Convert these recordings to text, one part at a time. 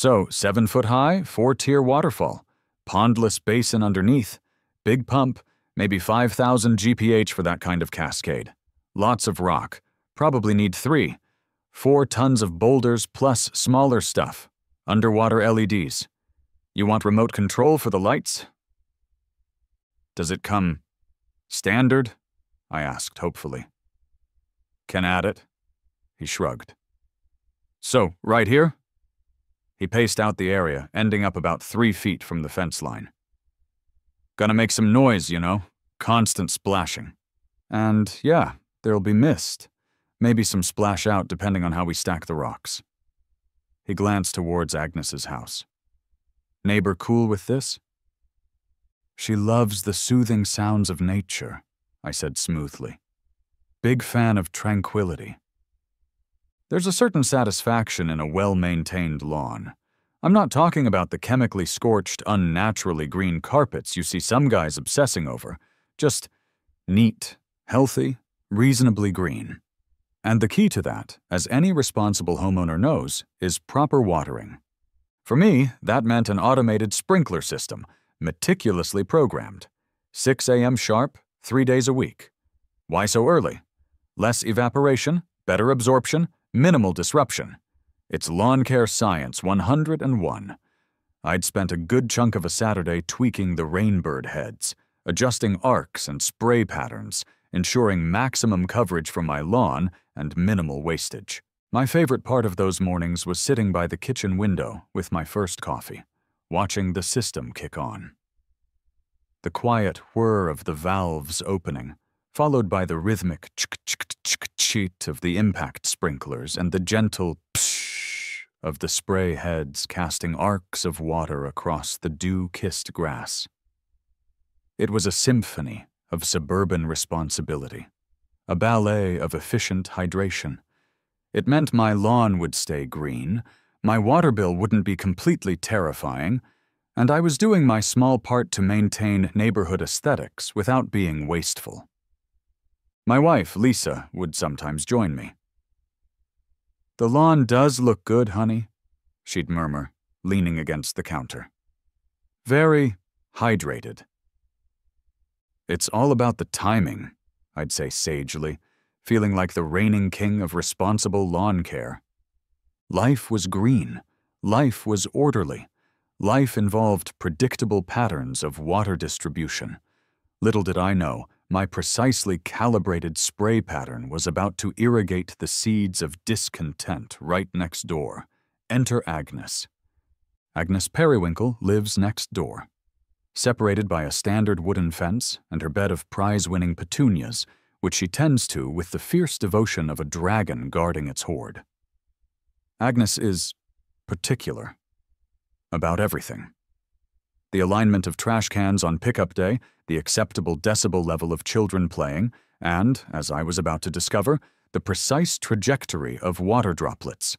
So, 7-foot high, 4-tier waterfall, pondless basin underneath, big pump, maybe 5,000 GPH for that kind of cascade. Lots of rock, probably need 3. 4 tons of boulders plus smaller stuff, underwater LEDs. You want remote control for the lights? Does it come standard? I asked hopefully. Can add it. He shrugged. So, right here? He paced out the area, ending up about 3 feet from the fence line. Gonna make some noise, you know, constant splashing. And yeah, there'll be mist. Maybe some splash out depending on how we stack the rocks. He glanced towards Agnes's house. Neighbor cool with this? She loves the soothing sounds of nature, I said smoothly. Big fan of tranquility. There's a certain satisfaction in a well-maintained lawn. I'm not talking about the chemically scorched, unnaturally green carpets you see some guys obsessing over. Just neat, healthy, reasonably green. And the key to that, as any responsible homeowner knows, is proper watering. For me, that meant an automated sprinkler system, meticulously programmed. 6 a.m. sharp, 3 days a week. Why so early? Less evaporation, better absorption, minimal disruption. It's lawn care science 101. I'd spent a good chunk of a Saturday tweaking the rainbird heads, adjusting arcs and spray patterns, ensuring maximum coverage from my lawn and minimal wastage. My favorite part of those mornings was sitting by the kitchen window with my first coffee, watching the system kick on. The quiet whir of the valves opening, followed by the rhythmic ch-ch-ch-ch-cheat of the impact sprinklers and the gentle psh of the spray heads casting arcs of water across the dew-kissed grass. It was a symphony of suburban responsibility, a ballet of efficient hydration. It meant my lawn would stay green, my water bill wouldn't be completely terrifying, and I was doing my small part to maintain neighborhood aesthetics without being wasteful. My wife, Lisa, would sometimes join me. "The lawn does look good, honey," she'd murmur, leaning against the counter. "Very hydrated." "It's all about the timing," I'd say sagely, feeling like the reigning king of responsible lawn care. Life was green. Life was orderly. Life involved predictable patterns of water distribution. Little did I know, my precisely calibrated spray pattern was about to irrigate the seeds of discontent right next door. Enter Agnes. Agnes Periwinkle lives next door. Separated by a standard wooden fence and her bed of prize-winning petunias, which she tends to with the fierce devotion of a dragon guarding its hoard. Agnes is particular about everything. The alignment of trash cans on pickup day, the acceptable decibel level of children playing, and, as I was about to discover, the precise trajectory of water droplets.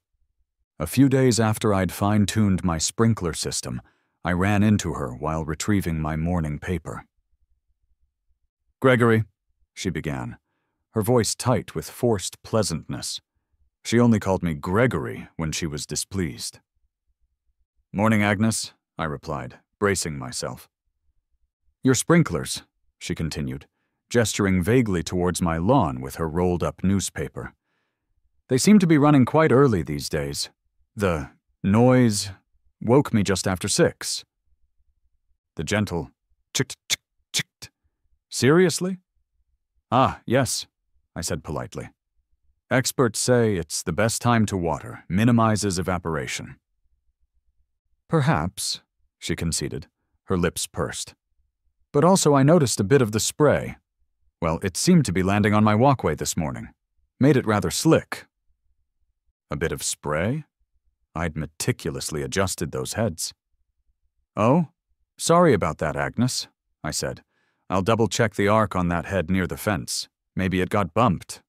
A few days after I'd fine-tuned my sprinkler system, I ran into her while retrieving my morning paper. "Gregory," she began, her voice tight with forced pleasantness. She only called me Gregory when she was displeased. "Morning, Agnes," I replied, bracing myself. "Your sprinklers," she continued, gesturing vaguely towards my lawn with her rolled-up newspaper. "They seem to be running quite early these days. The noise woke me just after 6. The gentle chick-chick-chick. Seriously? "Ah, yes," I said politely. "Experts say it's the best time to water, minimizes evaporation." "Perhaps," she conceded, her lips pursed. "But also I noticed a bit of the spray. Well, it seemed to be landing on my walkway this morning. Made it rather slick." "A bit of spray?" I'd meticulously adjusted those heads. "Oh, sorry about that, Agnes," I said. "I'll double-check the arc on that head near the fence. Maybe it got bumped."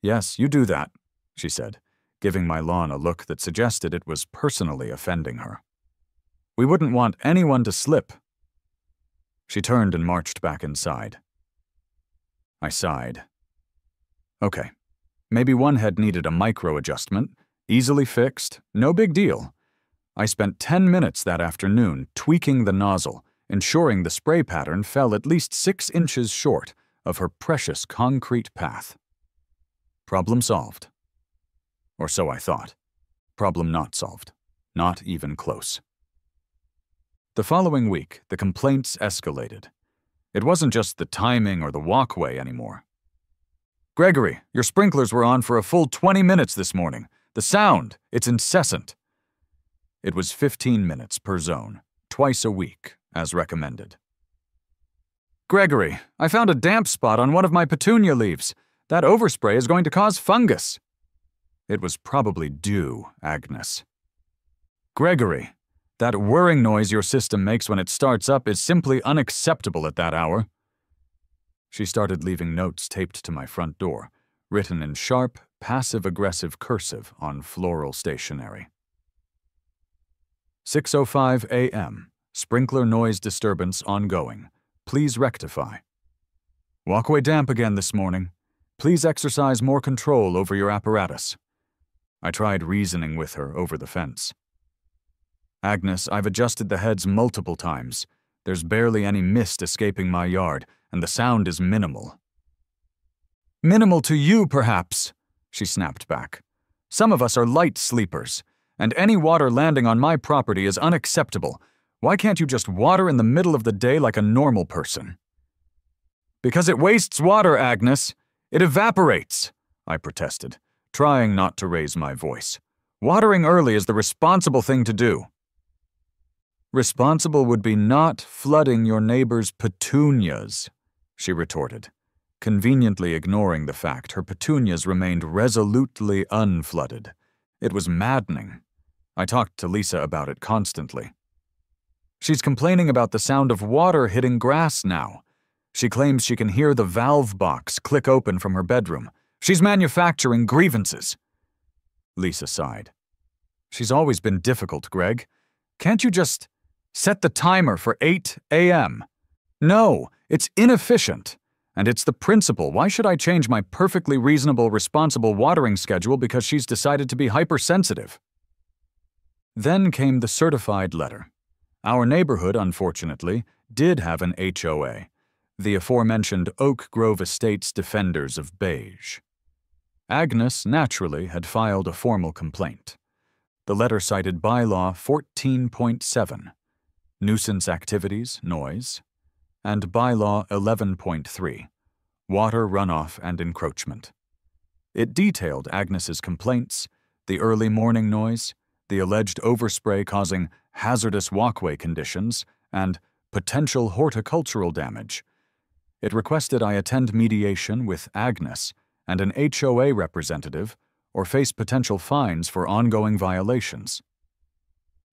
"Yes, you do that," she said, giving my lawn a look that suggested it was personally offending her. "We wouldn't want anyone to slip." She turned and marched back inside. I sighed. Okay, maybe one head needed a micro-adjustment, Easily fixed, no big deal. I spent 10 minutes that afternoon tweaking the nozzle, ensuring the spray pattern fell at least 6 inches short of her precious concrete path. Problem solved. Or so I thought. Problem not solved. Not even close. The following week, the complaints escalated. It wasn't just the timing or the walkway anymore. "Gregory, your sprinklers were on for a full 20 minutes this morning. The sound, it's incessant." It was 15 minutes per zone, twice a week, as recommended. "Gregory, I found a damp spot on one of my petunia leaves. That overspray is going to cause fungus." It was probably dew, Agnes. "Gregory, that whirring noise your system makes when it starts up is simply unacceptable at that hour." She started leaving notes taped to my front door, written in sharp, passive-aggressive cursive on floral stationery. 6:05 a.m. Sprinkler noise disturbance ongoing. Please rectify. Walkway damp again this morning. Please exercise more control over your apparatus. I tried reasoning with her over the fence. "Agnes, I've adjusted the heads multiple times. There's barely any mist escaping my yard, and the sound is minimal." "Minimal to you, perhaps," she snapped back. "Some of us are light sleepers, and any water landing on my property is unacceptable. Why can't you just water in the middle of the day like a normal person?" "Because it wastes water, Agnes. It evaporates," I protested, trying not to raise my voice. "Watering early is the responsible thing to do." "Responsible would be not flooding your neighbor's petunias," she retorted, conveniently ignoring the fact her petunias remained resolutely unflooded. It was maddening. I talked to Lisa about it constantly. "She's complaining about the sound of water hitting grass now. She claims she can hear the valve box click open from her bedroom. She's manufacturing grievances." Lisa sighed. "She's always been difficult, Greg. Can't you just set the timer for 8 a.m.? No, it's inefficient. And it's the principle. Why should I change my perfectly reasonable, responsible watering schedule because she's decided to be hypersensitive?" Then came the certified letter. Our neighborhood, unfortunately, did have an HOA, the aforementioned Oak Grove Estates Defenders of Beige. Agnes, naturally, had filed a formal complaint. The letter cited Bylaw 14.7, nuisance activities, noise, and Bylaw 11.3, water runoff and encroachment. It detailed Agnes's complaints, the early morning noise, the alleged overspray causing hazardous walkway conditions, and potential horticultural damage. It requested I attend mediation with Agnes and an HOA representative or face potential fines for ongoing violations.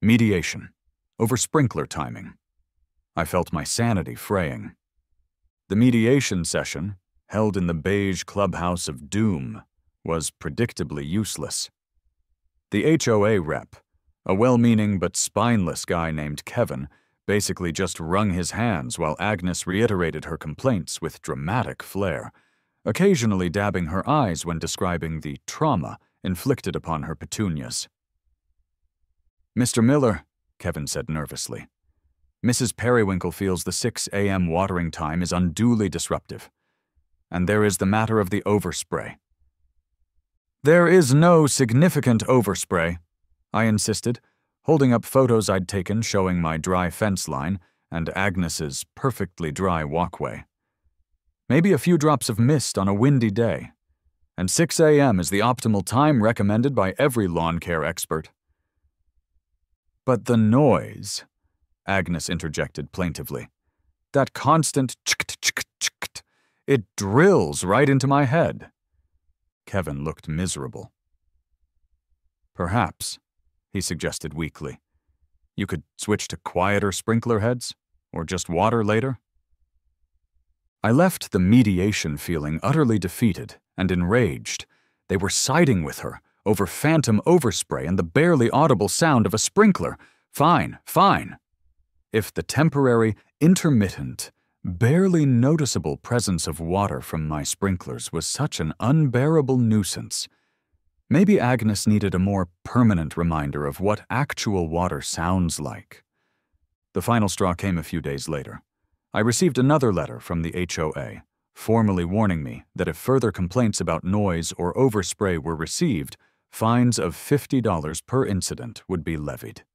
Mediation over sprinkler timing. I felt my sanity fraying. The mediation session, held in the beige clubhouse of doom, was predictably useless. The HOA rep, a well-meaning but spineless guy named Kevin, basically just wrung his hands while Agnes reiterated her complaints with dramatic flair, occasionally dabbing her eyes when describing the trauma inflicted upon her petunias. "Mr. Miller," Kevin said nervously, "Mrs. Periwinkle feels the 6 a.m. watering time is unduly disruptive. And there is the matter of the overspray." "There is no significant overspray," I insisted, holding up photos I'd taken showing my dry fence line and Agnes's perfectly dry walkway. "Maybe a few drops of mist on a windy day. And 6 a.m. is the optimal time recommended by every lawn care expert." "But the noise," Agnes interjected plaintively. "That constant ch-kt-ch-kt-ch-kt, it drills right into my head." Kevin looked miserable. "Perhaps," he suggested weakly, "you could switch to quieter sprinkler heads, or just water later?" I left the mediation feeling utterly defeated and enraged. They were siding with her over phantom overspray and the barely audible sound of a sprinkler. Fine, fine. If the temporary, intermittent, barely noticeable presence of water from my sprinklers was such an unbearable nuisance, Maybe Agnes needed a more permanent reminder of what actual water sounds like. The final straw came a few days later. I received another letter from the HOA, formally warning me that if further complaints about noise or overspray were received, fines of $50 per incident would be levied.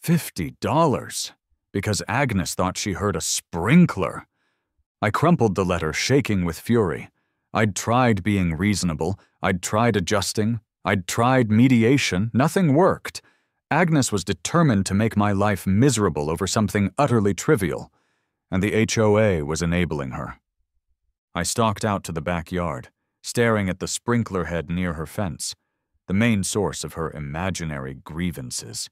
$50? Because Agnes thought she heard a sprinkler. I crumpled the letter, shaking with fury. I'd tried being reasonable, I'd tried adjusting, I'd tried mediation, nothing worked. Agnes was determined to make my life miserable over something utterly trivial, and the HOA was enabling her. I stalked out to the backyard, staring at the sprinkler head near her fence, the main source of her imaginary grievances.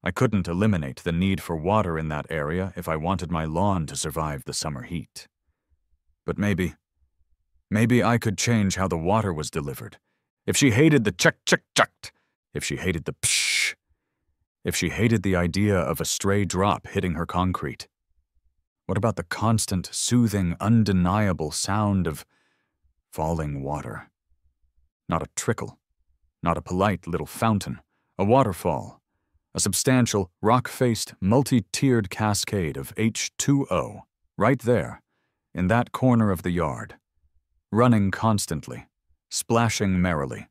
I couldn't eliminate the need for water in that area if I wanted my lawn to survive the summer heat. But maybe I could change how the water was delivered. If she hated the chuck, if she hated the psh, if she hated the idea of a stray drop hitting her concrete. What about the constant, soothing, undeniable sound of falling water? Not a trickle, not a polite little fountain, a waterfall, a substantial, rock-faced, multi-tiered cascade of H2O, right there, in that corner of the yard, running constantly, splashing merrily,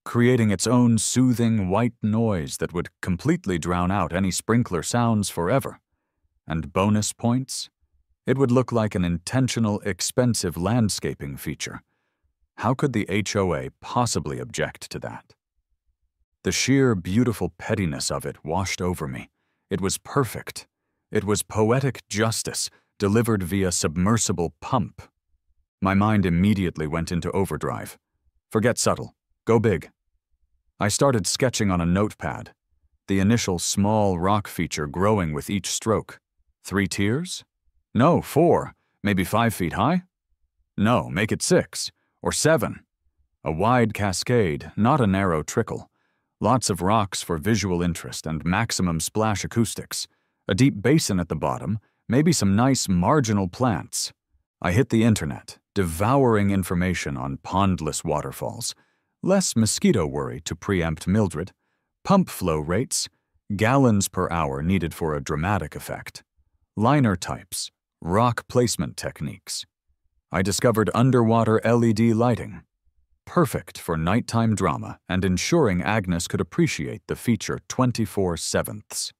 creating its own soothing white noise that would completely drown out any sprinkler sounds forever. And bonus points? It would look like an intentional, expensive landscaping feature. How could the HOA possibly object to that? The sheer, beautiful pettiness of it washed over me. It was perfect. It was poetic justice, delivered via submersible pump. My mind immediately went into overdrive. Forget subtle. Go big. I started sketching on a notepad, the initial small rock feature growing with each stroke. 3 tiers? No, 4. Maybe 5 feet high? No, make it 6. Or 7. A wide cascade, not a narrow trickle. Lots of rocks for visual interest and maximum splash acoustics. A deep basin at the bottom, maybe some nice marginal plants. I hit the internet, devouring information on pondless waterfalls. Less mosquito worry to preempt Mildred. Pump flow rates. Gallons per hour needed for a dramatic effect. Liner types. Rock placement techniques. I discovered underwater LED lighting. Perfect for nighttime drama and ensuring Agnes could appreciate the feature 24/7.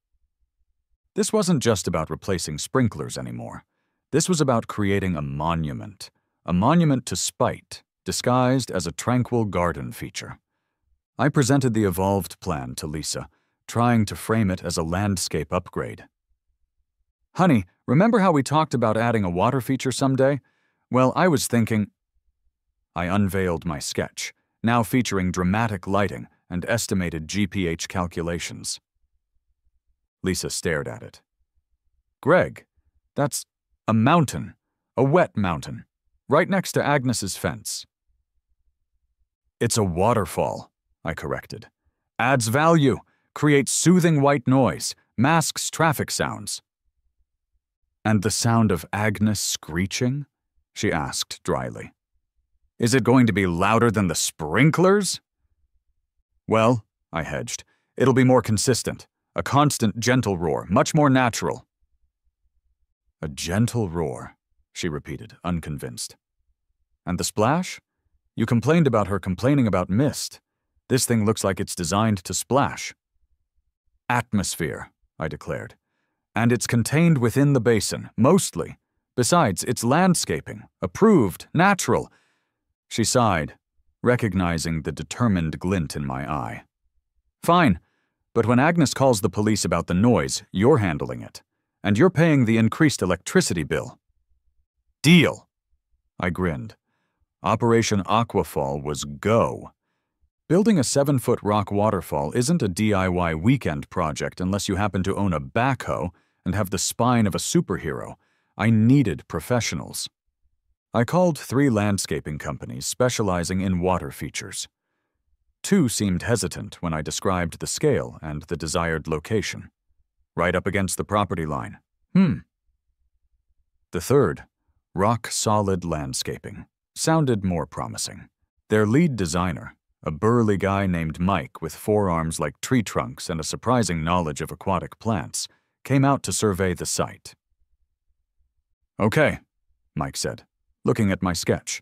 This wasn't just about replacing sprinklers anymore. This was about creating a monument to spite, disguised as a tranquil garden feature. I presented the evolved plan to Lisa, trying to frame it as a landscape upgrade. Honey, remember how we talked about adding a water feature someday? Well, I was thinking... I unveiled my sketch, now featuring dramatic lighting and estimated GPH calculations. Lisa stared at it. Greg, that's a mountain, a wet mountain, right next to Agnes's fence. It's a waterfall, I corrected. Adds value, creates soothing white noise, masks traffic sounds. And the sound of Agnes screeching? She asked dryly. Is it going to be louder than the sprinklers? Well, I hedged, it'll be more consistent. A constant, gentle roar, much more natural. A gentle roar, she repeated, unconvinced. And the splash? You complained about her complaining about mist. This thing looks like it's designed to splash. Atmosphere, I declared. And it's contained within the basin, mostly. Besides, it's landscaping, approved, natural. She sighed, recognizing the determined glint in my eye. Fine, but when Agnes calls the police about the noise, you're handling it. And you're paying the increased electricity bill. Deal! I grinned. Operation Aquafall was go. Building a 7-foot rock waterfall isn't a DIY weekend project unless you happen to own a backhoe and have the spine of a superhero. I needed professionals. I called 3 landscaping companies specializing in water features. 2 seemed hesitant when I described the scale and the desired location. Right up against the property line. The 3rd, Rock Solid Landscaping, sounded more promising. Their lead designer, A burly guy named Mike with forearms like tree trunks and a surprising knowledge of aquatic plants came out to survey the site. "Okay," Mike said, looking at my sketch,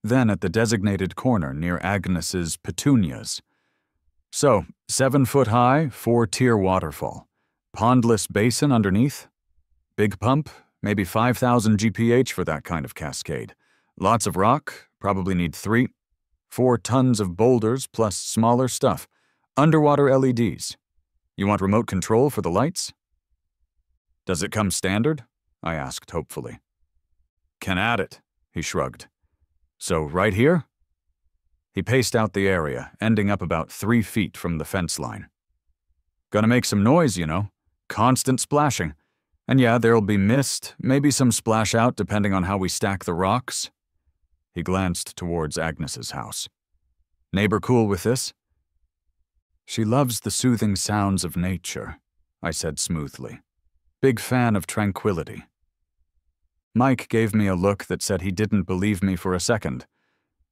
then at the designated corner near Agnes's petunias. "So, 7-foot-high, 4-tier waterfall. Pondless basin underneath. Big pump, maybe 5,000 GPH for that kind of cascade. Lots of rock, probably need 3. 4 tons of boulders plus smaller stuff. Underwater LEDs. You want remote control for the lights?" "Does it come standard?" I asked hopefully. "Can add it," he shrugged. "So right here?" He paced out the area, ending up about 3 feet from the fence line. "Gonna make some noise, you know. Constant splashing. And yeah, there'll be mist, maybe some splash out depending on how we stack the rocks." He glanced towards Agnes's house. "Neighbor cool with this?" "She loves the soothing sounds of nature," I said smoothly. "Big fan of tranquility." Mike gave me a look that said he didn't believe me for a second.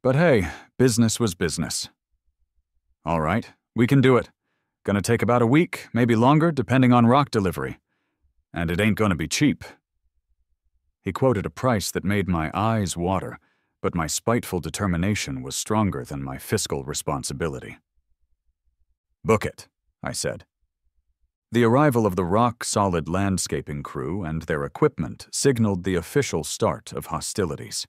But hey, business was business. "All right, we can do it. Gonna take about a week, maybe longer, depending on rock delivery. And it ain't gonna be cheap." He quoted a price that made my eyes water, but my spiteful determination was stronger than my fiscal responsibility. "Book it," I said. The arrival of the rock-solid landscaping crew and their equipment signaled the official start of hostilities.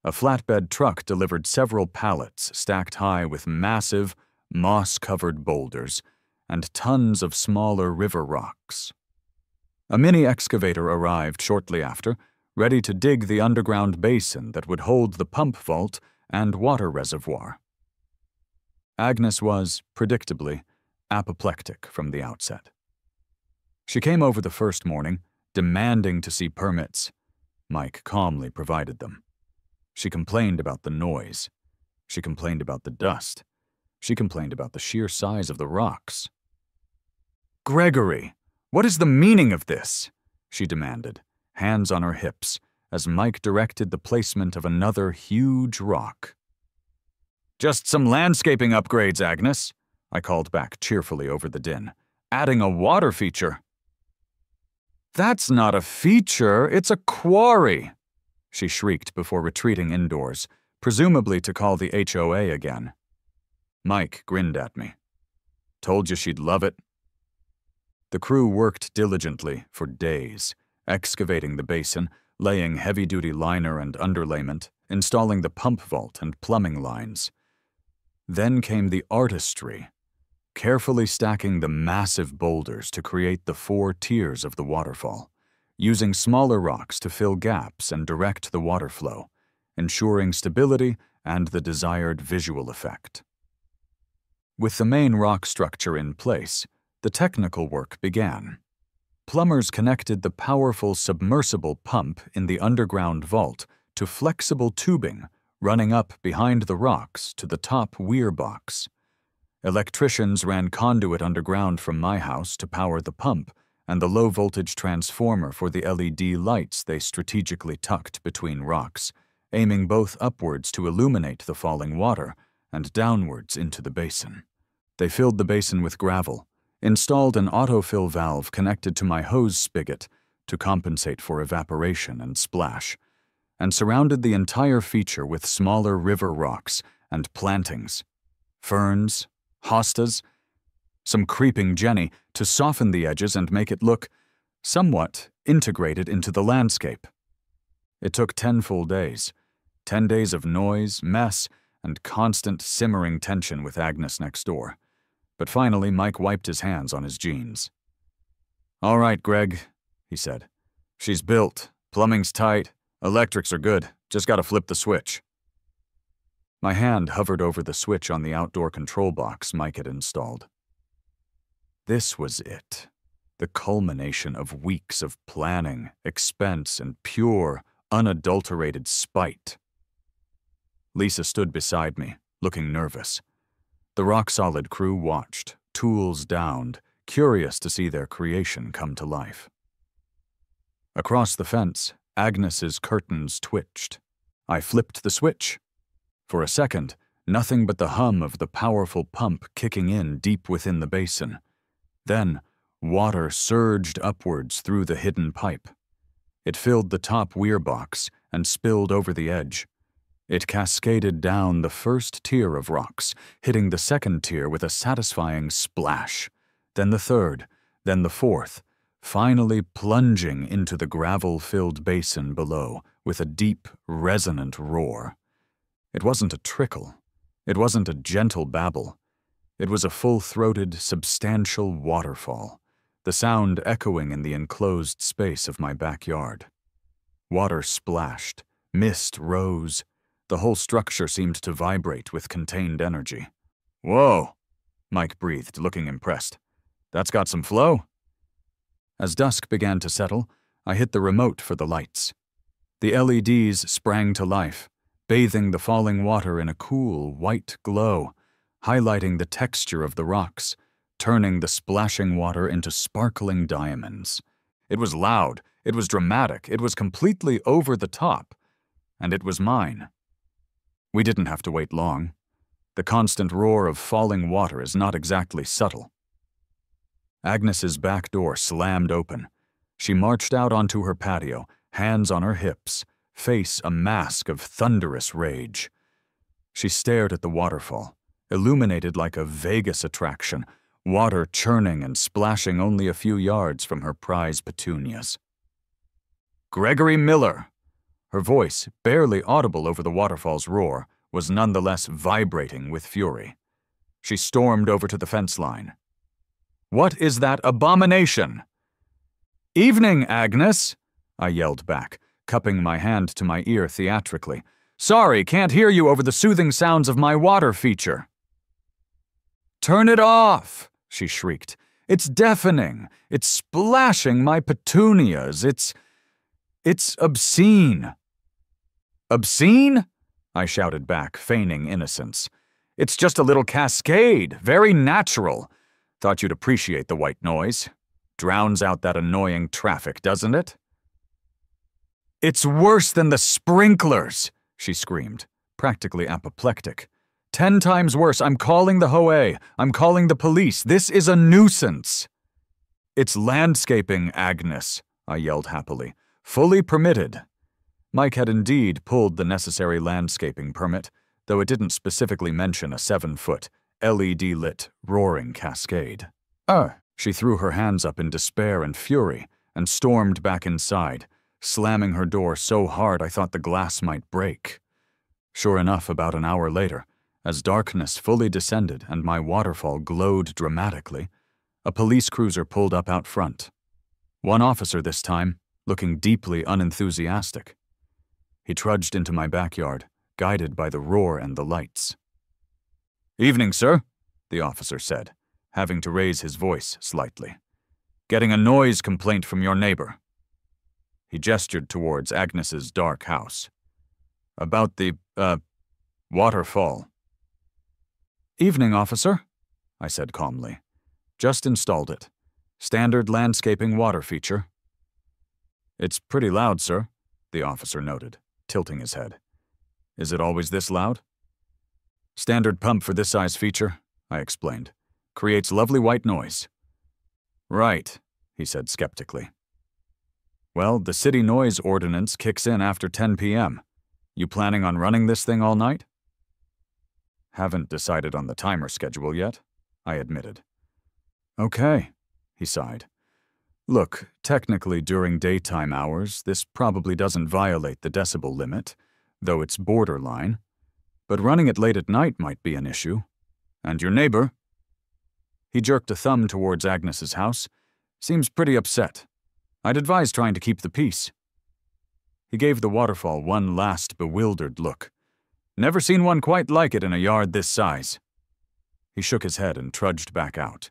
A flatbed truck delivered several pallets stacked high with massive, moss-covered boulders and tons of smaller river rocks. A mini excavator arrived shortly after, ready to dig the underground basin that would hold the pump vault and water reservoir. Agnes was, predictably, apoplectic from the outset. She came over the first morning, demanding to see permits. Mike calmly provided them. She complained about the noise. She complained about the dust. She complained about the sheer size of the rocks. "Gregory, what is the meaning of this?" she demanded, hands on her hips, as Mike directed the placement of another huge rock. "Just some landscaping upgrades, Agnes," I called back cheerfully over the din. "Adding a water feature." "That's not a feature, it's a quarry," she shrieked before retreating indoors, presumably to call the HOA again. Mike grinned at me. "Told you she'd love it." The crew worked diligently for days, excavating the basin, laying heavy-duty liner and underlayment, installing the pump vault and plumbing lines. Then came the artistry, carefully stacking the massive boulders to create the 4 tiers of the waterfall, using smaller rocks to fill gaps and direct the water flow, ensuring stability and the desired visual effect. With the main rock structure in place, the technical work began. Plumbers connected the powerful submersible pump in the underground vault to flexible tubing running up behind the rocks to the top weir box. Electricians ran conduit underground from my house to power the pump and the low-voltage transformer for the LED lights they strategically tucked between rocks, aiming both upwards to illuminate the falling water and downwards into the basin. They filled the basin with gravel, installed an autofill valve connected to my hose spigot to compensate for evaporation and splash, and surrounded the entire feature with smaller river rocks and plantings, ferns, hostas, some creeping jenny to soften the edges and make it look somewhat integrated into the landscape. It took 10 full days, 10 days of noise, mess, and constant simmering tension with Agnes next door. But finally, Mike wiped his hands on his jeans. "All right, Greg," he said. "She's built, plumbing's tight, electrics are good, just gotta flip the switch." My hand hovered over the switch on the outdoor control box Mike had installed. This was it, the culmination of weeks of planning, expense, and pure, unadulterated spite. Lisa stood beside me, looking nervous. The rock-solid crew watched, tools downed, curious to see their creation come to life. Across the fence, Agnes's curtains twitched. I flipped the switch. For a second, Nothing but the hum of the powerful pump kicking in deep within the basin. Then, water surged upwards through the hidden pipe. It filled the top weir box and spilled over the edge. It cascaded down the first tier of rocks, hitting the second tier with a satisfying splash, then the third, then the fourth, finally plunging into the gravel-filled basin below with a deep, resonant roar. It wasn't a trickle. It wasn't a gentle babble. It was a full-throated, substantial waterfall, the sound echoing in the enclosed space of my backyard. Water splashed, mist rose. The whole structure seemed to vibrate with contained energy. "Whoa," Mike breathed, looking impressed. "That's got some flow?" As dusk began to settle, I hit the remote for the lights. The LEDs sprang to life, bathing the falling water in a cool, white glow, highlighting the texture of the rocks, turning the splashing water into sparkling diamonds. It was loud, it was dramatic, it was completely over the top, and it was mine. We didn't have to wait long. The constant roar of falling water is not exactly subtle. Agnes's back door slammed open. She marched out onto her patio, hands on her hips, face a mask of thunderous rage. She stared at the waterfall, illuminated like a Vegas attraction, water churning and splashing only a few yards from her prize petunias. "Gregory Miller!" Her voice, barely audible over the waterfall's roar, was nonetheless vibrating with fury. She stormed over to the fence line. "What is that abomination?" "Evening, Agnes," I yelled back, cupping my hand to my ear theatrically. "Sorry, can't hear you over the soothing sounds of my water feature." "Turn it off," she shrieked. "It's deafening. It's splashing my petunias. It's obscene." "Obscene?" I shouted back, feigning innocence. "It's just a little cascade, very natural. Thought you'd appreciate the white noise. Drowns out that annoying traffic, doesn't it?" "It's worse than the sprinklers," she screamed, practically apoplectic. 10 times worse. I'm calling the Hoé. I'm calling the police. This is a nuisance." "It's landscaping, Agnes," I yelled happily. "Fully permitted." Mike had indeed pulled the necessary landscaping permit, though it didn't specifically mention a 7-foot, LED-lit, roaring cascade. She threw her hands up in despair and fury and stormed back inside, slamming her door so hard I thought the glass might break. Sure enough, about an hour later, as darkness fully descended and my waterfall glowed dramatically, a police cruiser pulled up out front. One officer this time, looking deeply unenthusiastic. He trudged into my backyard, guided by the roar and the lights. "Evening, sir," the officer said, having to raise his voice slightly. "Getting a noise complaint from your neighbor." He gestured towards Agnes's dark house. "About the, waterfall." "Evening, officer," I said calmly. "Just installed it. Standard landscaping water feature." "It's pretty loud, sir," the officer noted, tilting his head. "Is it always this loud?" "Standard pump for this size feature," I explained. "Creates lovely white noise." "Right," he said skeptically. "Well, the city noise ordinance kicks in after 10 p.m. You planning on running this thing all night?" "Haven't decided on the timer schedule yet," I admitted. "Okay," he sighed. "Look, technically during daytime hours, this probably doesn't violate the decibel limit, though it's borderline. But running it late at night might be an issue. And your neighbor?" He jerked a thumb towards Agnes's house. "Seems pretty upset. I'd advise trying to keep the peace." He gave the waterfall one last bewildered look. "Never seen one quite like it in a yard this size." He shook his head and trudged back out.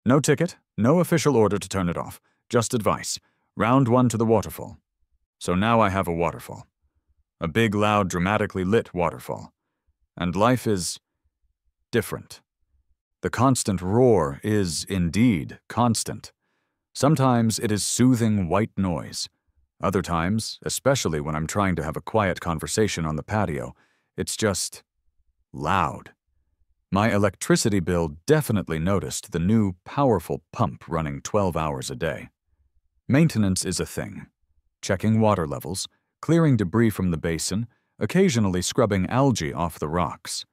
"No ticket, no official order to turn it off, just advice. Round 1 to the waterfall. So now I have a waterfall. A big, loud, dramatically lit waterfall. And life is different. The constant roar is, indeed, constant. Sometimes it is soothing white noise. Other times, especially when I'm trying to have a quiet conversation on the patio, it's just loud. My electricity bill definitely noticed the new, powerful pump running 12 hours a day. Maintenance is a thing. Checking water levels, clearing debris from the basin, occasionally scrubbing algae off the rocks.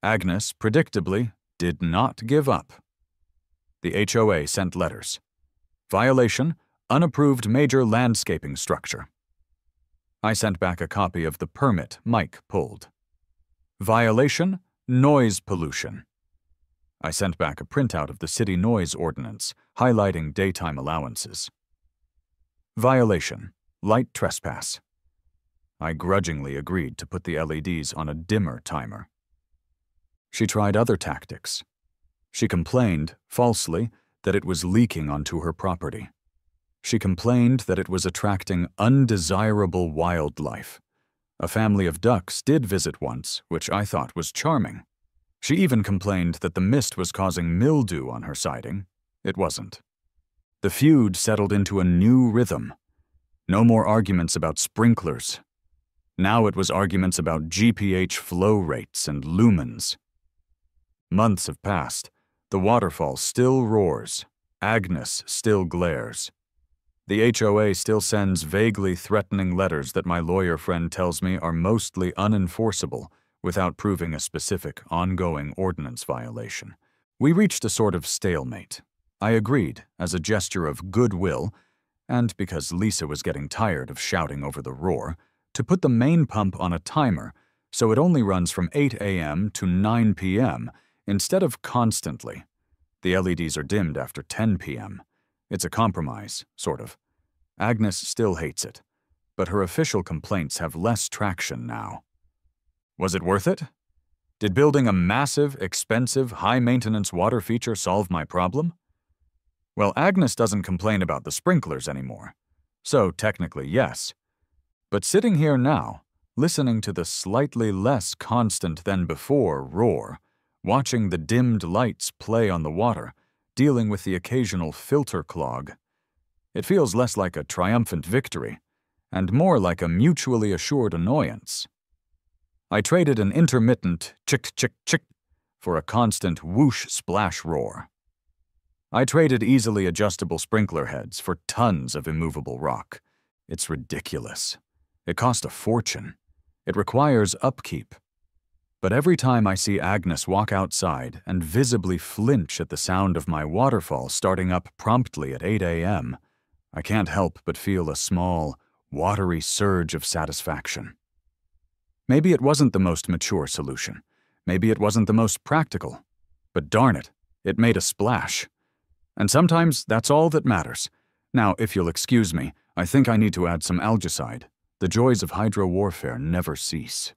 Agnes, predictably, did not give up. The HOA sent letters. Violation, unapproved major landscaping structure. I sent back a copy of the permit Mike pulled. Violation, noise pollution. I sent back a printout of the city noise ordinance, highlighting daytime allowances. Violation, light trespass. I grudgingly agreed to put the LEDs on a dimmer timer. She tried other tactics. She complained, falsely, that it was leaking onto her property. She complained that it was attracting undesirable wildlife. A family of ducks did visit once, which I thought was charming. She even complained that the mist was causing mildew on her siding. It wasn't. The feud settled into a new rhythm. No more arguments about sprinklers. Now it was arguments about GPH flow rates and lumens. Months have passed. The WaterFall still roars. Agnes still glares. The HOA still sends vaguely threatening letters that my lawyer friend tells me are mostly unenforceable without proving a specific, ongoing ordinance violation. We reached a sort of stalemate. I agreed, as a gesture of goodwill, and because Lisa was getting tired of shouting over the roar, to put the main pump on a timer so it only runs from 8 a.m. to 9 p.m. instead of constantly. The LEDs are dimmed after 10 p.m. It's a compromise, sort of. Agnes still hates it, but her official complaints have less traction now. Was it worth it? Did building a massive, expensive, high-maintenance water feature solve my problem? Well, Agnes doesn't complain about the sprinklers anymore, so technically yes. But sitting here now, listening to the slightly less constant than before roar, watching the dimmed lights play on the water, dealing with the occasional filter clog, it feels less like a triumphant victory, and more like a mutually assured annoyance. I traded an intermittent chick-chick-chick for a constant whoosh-splash roar. I traded easily adjustable sprinkler heads for tons of immovable rock. It's ridiculous. It cost a fortune. It requires upkeep. But every time I see Agnes walk outside and visibly flinch at the sound of my WaterFall starting up promptly at 8 a.m., I can't help but feel a small, watery surge of satisfaction. Maybe it wasn't the most mature solution. Maybe it wasn't the most practical. But darn it, it made a splash. And sometimes that's all that matters. Now, if you'll excuse me, I think I need to add some algicide. The joys of hydro warfare never cease.